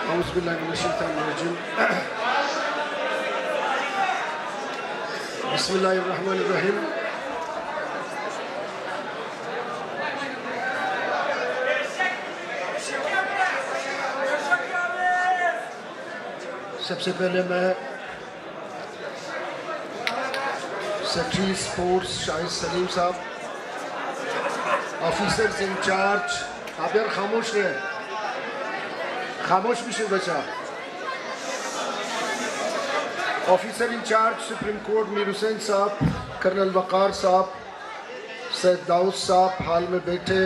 औज़ुबिल्लाहिमिनश्शैतानिर्रजीम। बिस्मिल्लाहिर्रहमानिर्रहीम। सबसे पहले मैं सेक्रेटरी स्पोर्ट्स शाहिद सलीम साहब, ऑफिसर्स इंचार्ज, आप यार खामोश रहे, खामोश भी से बचा। Officer in charge supreme court Mir Hussain साहब, कर्नल वक़ार साहब, सैयद दाऊद साहब, हाल में बैठे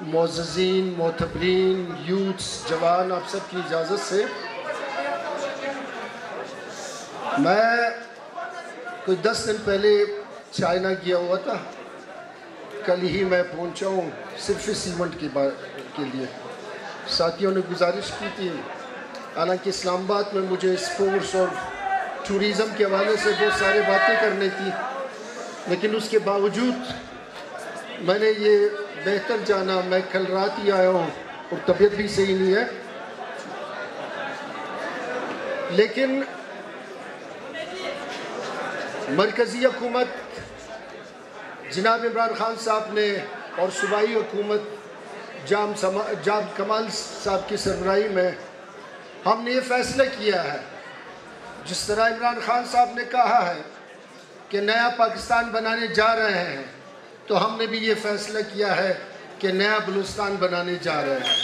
मोअज़्ज़ीन, मोतबरीन, यूथ्स, जवान, आप सब की इजाज़त से मैं कोई 10 दिन पहले चाइना गया हुआ था। कल ही मैं पहुंचा हूँ सिर्फ इस इवेंट के लिए। साथियों ने गुजारिश की थी, हालांकि इस्लामाबाद में मुझे स्पोर्ट्स और टूरिज़म के हवाले से बहुत सारी बातें करनी थी, लेकिन उसके बावजूद मैंने ये बेहतर जाना, मैं कल रात ही आया हूँ और तबीयत भी सही नहीं है, लेकिन मरकज़ी हुकूमत जनाब इमरान खान साहब ने और सूबाई हुकूमत जाम कमाल साहब की सरबराही में हमने ये फ़ैसला किया है, जिस तरह इमरान खान साहब ने कहा है कि नया पाकिस्तान बनाने जा रहे हैं, तो हमने भी ये फ़ैसला किया है कि नया बलूचिस्तान बनाने जा रहे हैं।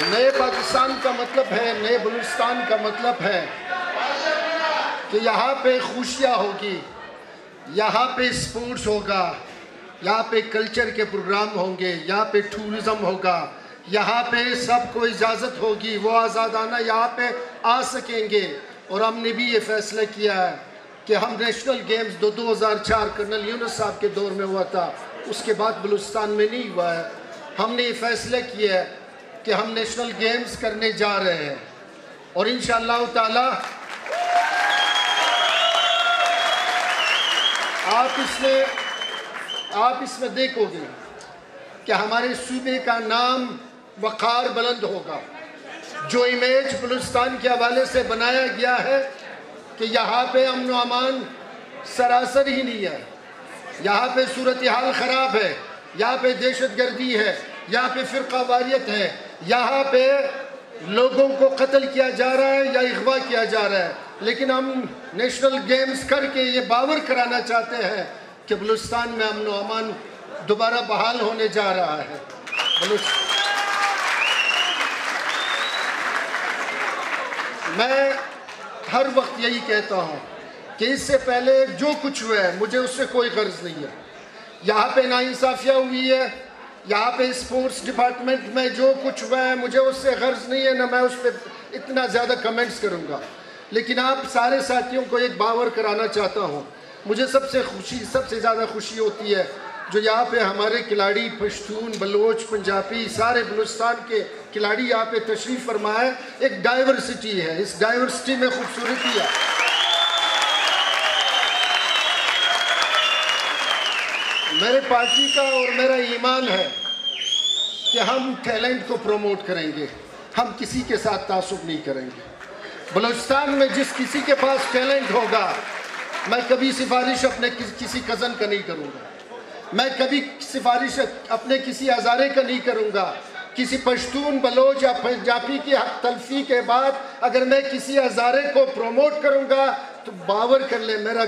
नए पाकिस्तान का मतलब है, नए बलूचिस्तान का मतलब है कि यहाँ पे खुशियाँ होगी, यहाँ पे स्पोर्ट्स होगा, यहाँ पे कल्चर के प्रोग्राम होंगे, यहाँ पे टूरिज़म होगा, यहाँ पे सबको इजाज़त होगी, वो आज़ादाना यहाँ पे आ सकेंगे। और हमने भी ये फ़ैसला किया है कि हम नेशनल गेम्स 2004 कर्नल यूनुस साहब के दौर में हुआ था, उसके बाद बलूचिस्तान में नहीं हुआ है। हमने ये फ़ैसला किया है कि हम नेशनल गेम्स करने जा रहे हैं और इंशाअल्लाह ताला आप इसमें देखोगे कि हमारे सूबे का नाम वक़ार बुलंद होगा। जो इमेज बलूचिस्तान के हवाले से बनाया गया है कि यहाँ पे अमन व अमान सरासर ही नहीं है, यहाँ पे सूरत हाल ख़राब है, यहाँ पे दहशतगर्दी है, यहाँ पे फ़िरक़ावारियत है, यहाँ पे लोगों को कत्ल किया जा रहा है या अगवा किया जा रहा है, लेकिन हम नेशनल गेम्स करके ये बावर कराना चाहते हैं कि बलूचिस्तान में अमन व अमान दोबारा बहाल होने जा रहा है। मैं हर वक्त यही कहता हूँ कि इससे पहले जो कुछ हुआ है मुझे उससे कोई गर्ज नहीं है। यहाँ पे नाइंसाफ़ियाँ हुई है, यहाँ पे स्पोर्ट्स डिपार्टमेंट में जो कुछ हुआ है मुझे उससे गर्ज नहीं है, ना मैं उस पर इतना ज़्यादा कमेंट्स करूँगा। लेकिन आप सारे साथियों को एक बावर कराना चाहता हूँ, मुझे सबसे ज़्यादा खुशी होती है जो यहाँ पे हमारे खिलाड़ी पश्तून, बलोच, पंजाबी, सारे बलूचिस्तान के खिलाड़ी यहाँ पे तशरीफ़ फरमाए। एक डाइवर्सिटी है, इस डाइवर्सिटी में खूबसूरती है। मेरे पार्टी का और मेरा ईमान है कि हम टैलेंट को प्रमोट करेंगे, हम किसी के साथ तासुब नहीं करेंगे। बलूचिस्तान में जिस किसी के पास टैलेंट होगा, मैं कभी सिफारिश अपने किसी कज़न का नहीं करूँगा, मैं कभी सिफारिश अपने किसी हज़ारे का नहीं करूँगा। किसी पश्तून, बलोच या पंजाबी की तलफी के बाद अगर मैं किसी हज़ारे को प्रमोट करूँगा तो बावर कर ले मेरा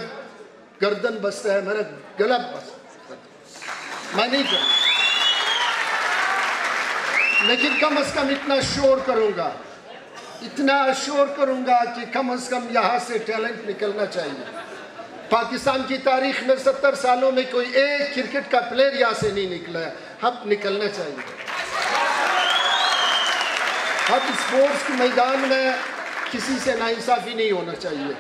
गर्दन बसता है, मेरा गला बसता है, मैं नहीं करूँगा। लेकिन कम से कम इतना शोर करूँगा, इतना शोर करूँगा कि कम से कम यहाँ से टैलेंट निकलना चाहिए। पाकिस्तान की तारीख में 70 सालों में कोई एक क्रिकेट का प्लेयर यहाँ से नहीं निकला है, अब निकलना चाहिए। अब स्पोर्ट्स के मैदान में किसी से नाइंसाफ़ी नहीं होना चाहिए,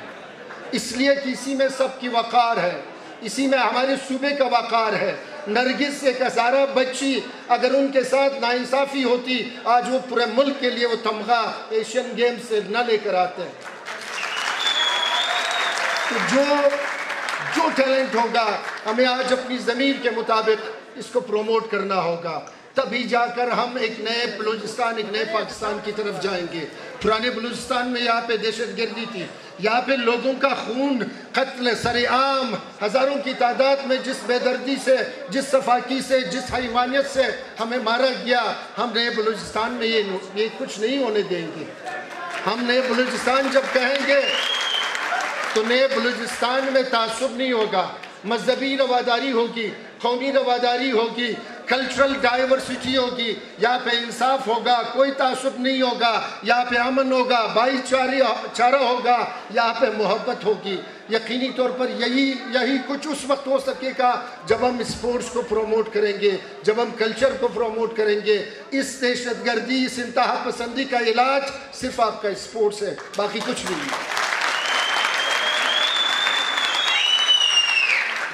इसलिए कि इसी में सबकी वक़ार है, इसी में हमारे सूबे का वक़ार है। नरगिस एक हज़ारा बच्ची अगर उनके साथ नाइंसाफ़ी होती, आज वो पूरे मुल्क के लिए वो तमगा एशियन गेम्स से न लेकर आते हैं। तो जो टैलेंट होगा हमें आज अपनी ज़मीर के मुताबिक इसको प्रमोट करना होगा, तभी जाकर हम एक नए बलूचिस्तान, एक नए पाकिस्तान की तरफ जाएंगे। पुराने बलूचिस्तान में यहाँ पे दहशतगर्दी थी, यहाँ पे लोगों का खून, कत्ल सरेआम, हज़ारों की तादाद में जिस बेदर्दी से, जिस सफाकी से, जिस हैवानियत से हमें मारा गया, हम नए बलूचिस्तान में ये कुछ नहीं होने देंगे। हम नए बलूचिस्तान जब कहेंगे तो नए बलूचिस्तान में तासुब नहीं होगा, मजहबी रवादारी होगी, कौमी रवादारी होगी, कल्चरल डाइवर्सिटी होगी, यहाँ पे इंसाफ होगा, कोई तासुब नहीं होगा, यहाँ पे अमन होगा, भाईचारा होगा, यहाँ पे मोहब्बत होगी। यकीनी तौर पर यही कुछ उस वक्त हो सकेगा जब हम स्पोर्ट्स को प्रमोट करेंगे, जब हम कल्चर को प्रमोट करेंगे। इस दहशतगर्दी, इस इंतहा पसंदी का इलाज सिर्फ आपका स्पोर्ट्स है, बाकी कुछ नहीं है।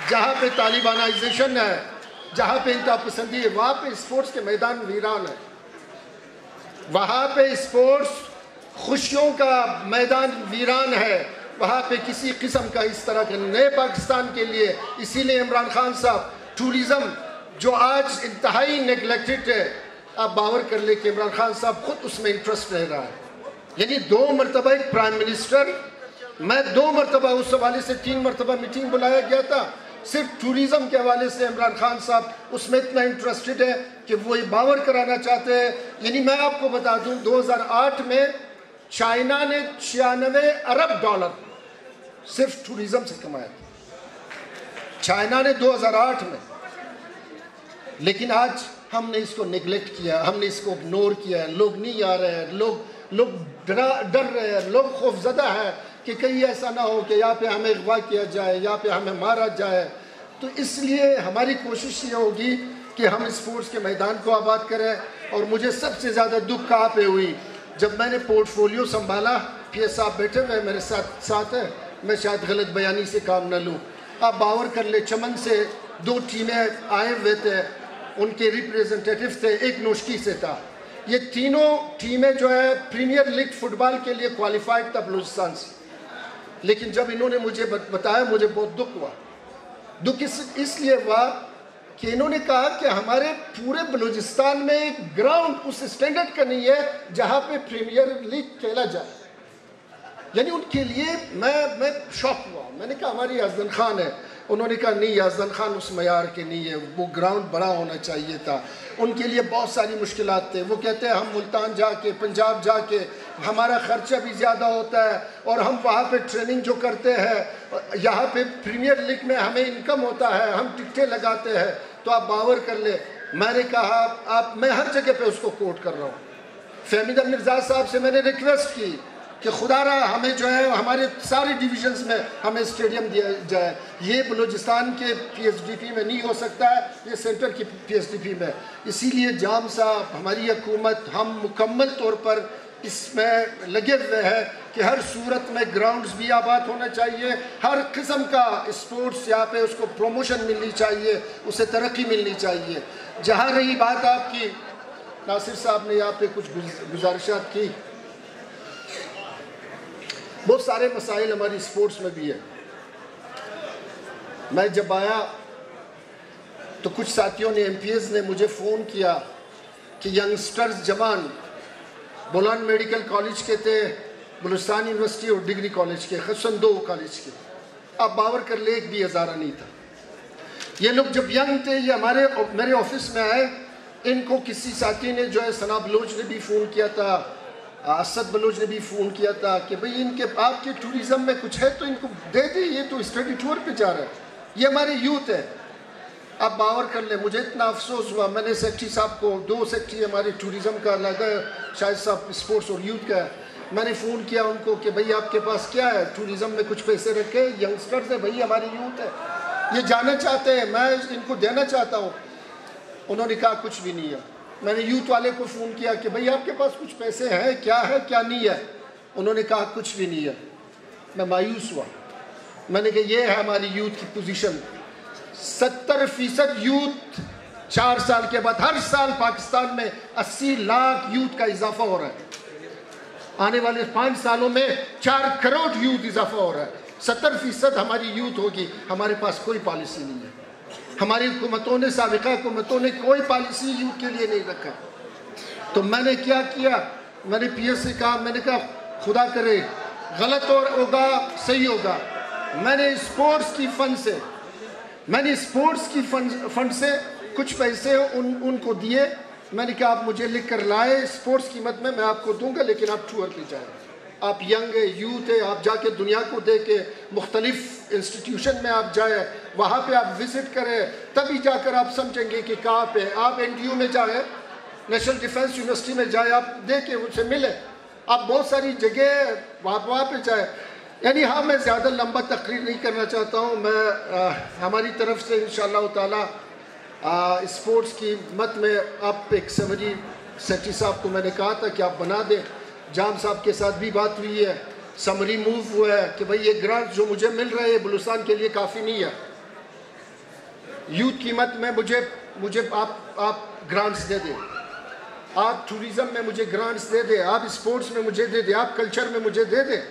जहाँ पे तालिबानाइजेशन है, जहाँ पे इंतहा पसंदी है, वहाँ पे स्पोर्ट्स के मैदान वीरान है। वहाँ पे स्पोर्ट्स खुशियों का मैदान वीरान है। वहाँ पे किसी किस्म का इस तरह के नए पाकिस्तान के लिए, इसीलिए इमरान खान साहब टूरिज़म जो आज इंतहाई नेगलेक्टेड है, आप बावर कर ले कि इमरान खान साहब खुद उसमें इंटरेस्ट रह रहा है। यानी 2 मरतबा एक प्राइम मिनिस्टर, मैं 2 मरतबा उस हवाले से 3 मरतबा मीटिंग बुलाया गया था, सिर्फ टूरिज़म के हवाले से इमरान खान साहब उसमें इतना इंटरेस्टेड है कि वो ये बावर कराना चाहते हैं। यानी मैं आपको बता दूं, 2008 में चाइना ने $96 अरब सिर्फ टूरिज़म से कमाया था, चाइना ने 2008 में। लेकिन आज हमने इसको नेगलेक्ट किया, हमने इसको इग्नोर किया है। लोग नहीं आ रहे हैं, लोग डर रहे हैं, लोग खौफजदा है कि कहीं ऐसा ना हो कि यहाँ पे हमें अगवा किया जाए, यहाँ पे हमें मारा जाए। तो इसलिए हमारी कोशिश ये होगी कि हम स्पोर्ट्स के मैदान को आबाद करें। और मुझे सबसे ज़्यादा दुख कहाँ पे हुई, जब मैंने पोर्टफोलियो संभाला, पीएस साहब बैठे हुए मेरे साथ है, मैं शायद गलत बयानी से काम न लूँ। आप बावर कर ले, चमन से 2 टीमें आए हुए थे, उनके रिप्रेजेंटेटिव थे, एक नोशकी से था। ये तीनों टीमें जो है प्रीमियर लीग फुटबॉल के लिए क्वालिफाइड था बलूचिस्तान से। लेकिन जब इन्होंने मुझे बताया, मुझे बहुत दुख हुआ। दुख इसलिए हुआ कि इन्होंने कहा कि हमारे पूरे बलूचिस्तान में एक ग्राउंड उस स्टैंडर्ड का नहीं है जहां पे प्रीमियर लीग खेला जाए। यानी उनके लिए मैं शॉक हुआ। मैंने कहा हमारी याजदान खान है, उन्होंने कहा नहीं, याजदान खान उस मयार के नहीं है, वो ग्राउंड बड़ा होना चाहिए था। उनके लिए बहुत सारी मुश्किलात थे। वो कहते हैं हम मुल्तान जाके, पंजाब जाके, हमारा ख़र्चा भी ज़्यादा होता है, और हम वहाँ पे ट्रेनिंग जो करते हैं, यहाँ पे प्रीमियर लीग में हमें इनकम होता है, हम टिकटें लगाते हैं। तो आप बावर कर ले, मैंने कहा मैं हर जगह पे उसको कोट कर रहा हूँ। फहमीदा मिर्ज़ा साहब से मैंने रिक्वेस्ट की कि खुदारा हमें जो है हमारे सारे डिविजन्स में हमें स्टेडियम दिया जाए। ये बलूचिस्तान के PSDP में नहीं हो सकता है, ये सेंटर की PSDP में। इसीलिए जाम साहब, हमारी हुकूमत, हम मुकम्मल तौर पर इसमें लगे हुए हैं कि हर सूरत में ग्राउंड्स भी आबाद होना चाहिए, हर किस्म का स्पोर्ट्स यहाँ पे उसको प्रमोशन मिलनी चाहिए, उसे तरक्की मिलनी चाहिए। जहाँ रही बात आपकी, नासिर साहब ने यहाँ पे कुछ गुजारिशात की, बहुत सारे मसाइल हमारी स्पोर्ट्स में भी है। मैं जब आया तो कुछ साथियों ने, MPs ने मुझे फ़ोन किया कि यंगस्टर्स जवान बोलान मेडिकल कॉलेज के थे, बलूचिस्तान यूनिवर्सिटी और डिग्री कॉलेज के, खसन 2 कॉलेज के, आप बावर कर ले, एक भी हज़ारा नहीं था। ये लोग जब यंग थे, ये मेरे ऑफिस में आए। इनको किसी साथी ने जो है, सना बलोच ने भी फ़ोन किया था, असद बलोच ने भी फ़ोन किया था कि भाई इनके आपके टूरिज़म में कुछ है तो इनको दे दी, ये तो स्टडी टूर पे जा रहा है, ये हमारे यूथ है। आप बावर कर ले, मुझे इतना अफसोस हुआ। मैंने सेक्रेटरी साहब को, 2 सेक्रेटरी हमारे टूरिज़म का अलग है, शायद साहब स्पोर्ट्स और यूथ का है, मैंने फ़ोन किया उनको कि भाई आपके पास क्या है, टूरिज़म में कुछ पैसे रखे, यंगस्टर्स है भाई, हमारे यूथ है, ये जाना चाहते हैं, मैं इनको देना चाहता हूँ। उन्होंने कहा कुछ भी नहीं है। मैंने यूथ वाले को फ़ोन किया कि भाई आपके पास कुछ पैसे हैं, क्या है क्या नहीं है। उन्होंने कहा कुछ भी नहीं है। मैं मायूस हुआ। मैंने कहा ये है हमारी यूथ की पोजीशन। 70% यूथ 4 साल के बाद, हर साल पाकिस्तान में 80 लाख यूथ का इजाफा हो रहा है। आने वाले 5 सालों में 4 करोड़ यूथ इजाफा हो रहा है। 70% हमारी यूथ होगी। हमारे पास कोई पॉलिसी नहीं है। हमारी हुकूमतों ने, साबिका हुकूमतों ने कोई पॉलिसी यूथ के लिए नहीं रखा। तो मैंने क्या किया, मैंने पीएस से कहा, मैंने कहा खुदा करे गलत और होगा सही होगा, मैंने स्पोर्ट्स की फंड से कुछ पैसे उनको दिए। मैंने कहा आप मुझे लिख कर लाए, स्पोर्ट्स कीमत में मैं आपको दूंगा, लेकिन आप टूर पे जाए, आप यंग है, यूथ है, आप जाके दुनिया को देखे, मुख्तलिफ इंस्टीट्यूशन में आप जाए, वहाँ पे आप विजिट करें, तभी जाकर आप समझेंगे कि कहाँ पे। आप NTU में जाए, नेशनल डिफेंस यूनिवर्सिटी में जाए, आप देखें, उनसे मिले, आप बहुत सारी जगह वहाँ पे जाए। यानी हाँ, मैं ज़्यादा लंबा तकरीर नहीं करना चाहता हूँ। मैं हमारी तरफ से इंशाअल्लाह ताला स्पोर्ट्स की मत में आप एक समरी सेक्रेटरी साहब को मैंने कहा था कि आप बना दें। जाम साहब के साथ भी बात हुई है, समरी मूव हुआ है कि भाई ये ग्रांट जो मुझे मिल रहा है बलूचिस्तान के लिए काफ़ी नहीं है। यूथ की मत में मुझे आप ग्रांट्स दे दें, आप टूरिज़म में मुझे ग्रांट्स दे दें, आप स्पोर्ट्स में मुझे दे दें, आप कल्चर में मुझे दे दें।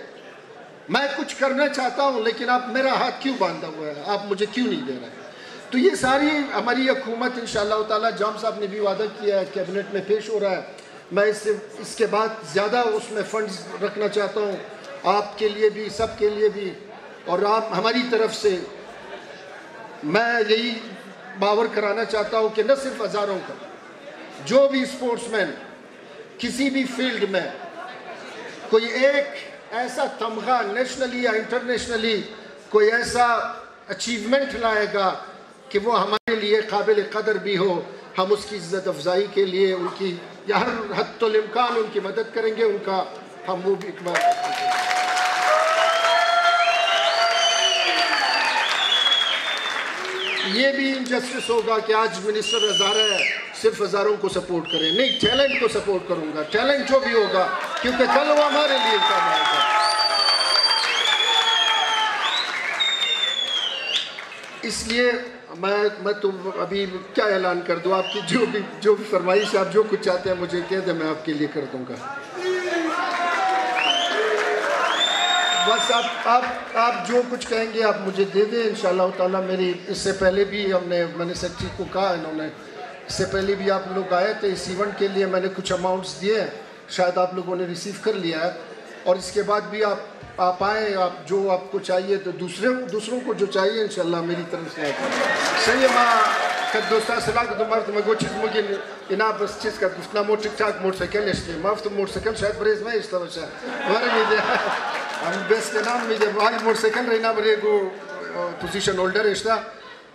मैं कुछ करना चाहता हूँ, लेकिन आप मेरा हाथ क्यों बांधा हुआ है, आप मुझे क्यों नहीं दे रहे हैं? तो ये सारी हमारी हुकूमत इंशाअल्लाह ताला, जाम साहब ने भी वादा किया है, कैबिनेट में पेश हो रहा है। मैं इसके बाद ज़्यादा उसमें फंड्स रखना चाहता हूँ, आपके लिए भी, सबके लिए भी। और आप हमारी तरफ से मैं यही बावर कराना चाहता हूँ कि न सिर्फ हज़ारों का, जो भी स्पोर्ट्समैन किसी भी फील्ड में कोई एक ऐसा तमगा नेशनली या इंटरनेशनली कोई ऐसा अचीवमेंट लाएगा कि वो हमारे लिए काबिल कदर भी हो, हम उसकी इज़्ज़त अफजाई के लिए उनकी हर हद इम्कान उनकी मदद करेंगे, उनका हम वो भी ये भी इनजस्टिस होगा कि आज मिनिस्टर हज़ारा है, सिर्फ हज़ारों को सपोर्ट करें। नहीं, टैलेंट को सपोर्ट करूंगा, टैलेंट जो भी होगा, क्योंकि कल वो हमारे लिए काम आएगा। इसलिए मैं तो अभी क्या ऐलान कर दूँ, आपकी जो भी फरमाइश, आप जो कुछ चाहते हैं मुझे कह दें, मैं आपके लिए कर दूंगा। बस आप जो कुछ कहेंगे आप मुझे दे दें इंशाअल्लाह ताला। मेरी इससे पहले भी मैंने सेक्रेटरी को कहा, इन्होंने इससे पहले भी आप लोग आए थे इस इवेंट के लिए, मैंने कुछ अमाउंट्स दिए, शायद आप लोगों ने रिसीव कर लिया है। और इसके बाद भी आप आए, आप जो आपको चाहिए तो दूसरों को जो चाहिए इंशाअल्लाह मेरी तरफ से सही है। kad dosta se laga do Marta Magočić mogin I napast Česka na močak motorcykel ještě. Mám v tom motorcykel šáid brez mé ještě vaše. Varmi de. Am best nam mi de vali motorcykel reina brego position holder ještě.